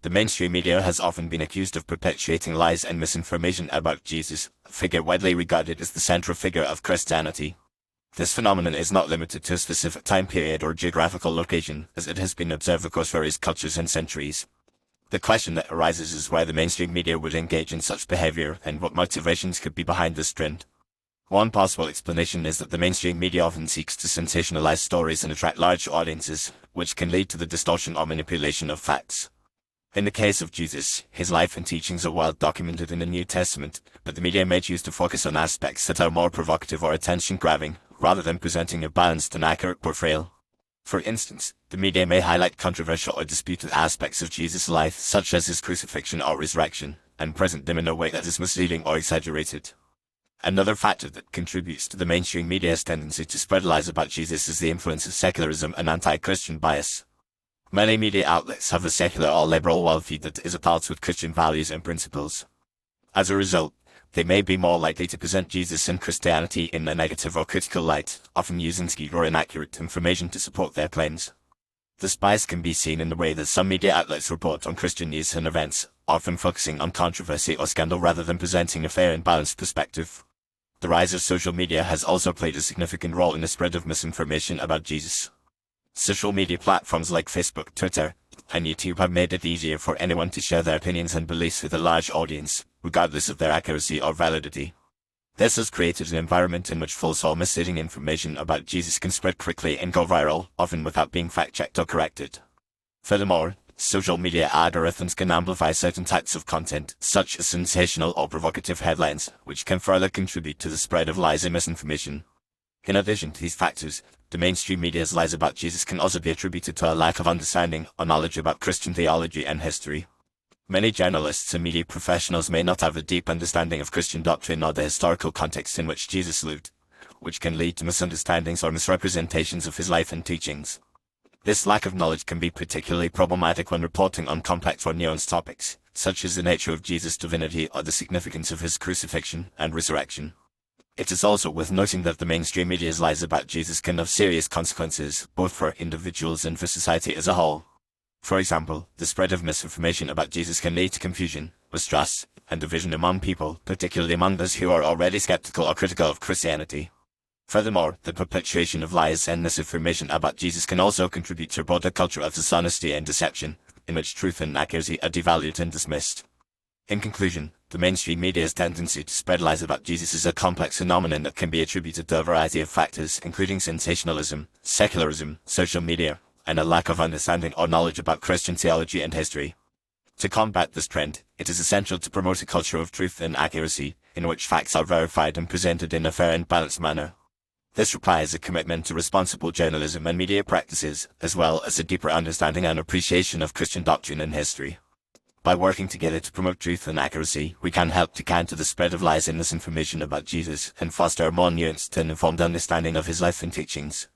The mainstream media has often been accused of perpetuating lies and misinformation about Jesus, a figure widely regarded as the central figure of Christianity. This phenomenon is not limited to a specific time period or geographical location, as it has been observed across various cultures and centuries. The question that arises is why the mainstream media would engage in such behavior and what motivations could be behind this trend. One possible explanation is that the mainstream media often seeks to sensationalize stories and attract large audiences, which can lead to the distortion or manipulation of facts. In the case of Jesus, his life and teachings are well documented in the New Testament, but the media may choose to focus on aspects that are more provocative or attention-grabbing, rather than presenting a balanced and accurate portrayal. For instance, the media may highlight controversial or disputed aspects of Jesus' life, such as his crucifixion or resurrection, and present them in a way that is misleading or exaggerated. Another factor that contributes to the mainstream media's tendency to spread lies about Jesus is the influence of secularism and anti-Christian bias. Many media outlets have a secular or liberal worldview that is at odds with Christian values and principles. As a result, they may be more likely to present Jesus and Christianity in a negative or critical light, often using skewed or inaccurate information to support their claims. This bias can be seen in the way that some media outlets report on Christian news and events, often focusing on controversy or scandal rather than presenting a fair and balanced perspective. The rise of social media has also played a significant role in the spread of misinformation about Jesus. Social media platforms like Facebook, Twitter, and YouTube have made it easier for anyone to share their opinions and beliefs with a large audience, regardless of their accuracy or validity. This has created an environment in which false or misleading information about Jesus can spread quickly and go viral, often without being fact-checked or corrected. Furthermore, social media algorithms can amplify certain types of content, such as sensational or provocative headlines, which can further contribute to the spread of lies and misinformation. In addition to these factors, the mainstream media's lies about Jesus can also be attributed to a lack of understanding or knowledge about Christian theology and history. Many journalists and media professionals may not have a deep understanding of Christian doctrine or the historical context in which Jesus lived, which can lead to misunderstandings or misrepresentations of his life and teachings. This lack of knowledge can be particularly problematic when reporting on complex or nuanced topics, such as the nature of Jesus' divinity or the significance of his crucifixion and resurrection. It is also worth noting that the mainstream media's lies about Jesus can have serious consequences, both for individuals and for society as a whole. For example, the spread of misinformation about Jesus can lead to confusion, mistrust, and division among people, particularly among those who are already skeptical or critical of Christianity. Furthermore, the perpetuation of lies and misinformation about Jesus can also contribute to a broader culture of dishonesty and deception, in which truth and accuracy are devalued and dismissed. In conclusion, the mainstream media's tendency to spread lies about Jesus is a complex phenomenon that can be attributed to a variety of factors, including sensationalism, secularism, social media, and a lack of understanding or knowledge about Christian theology and history. To combat this trend, it is essential to promote a culture of truth and accuracy, in which facts are verified and presented in a fair and balanced manner. This requires a commitment to responsible journalism and media practices, as well as a deeper understanding and appreciation of Christian doctrine and history. By working together to promote truth and accuracy, we can help to counter the spread of lies and misinformation about Jesus and foster a more nuanced and informed understanding of his life and teachings.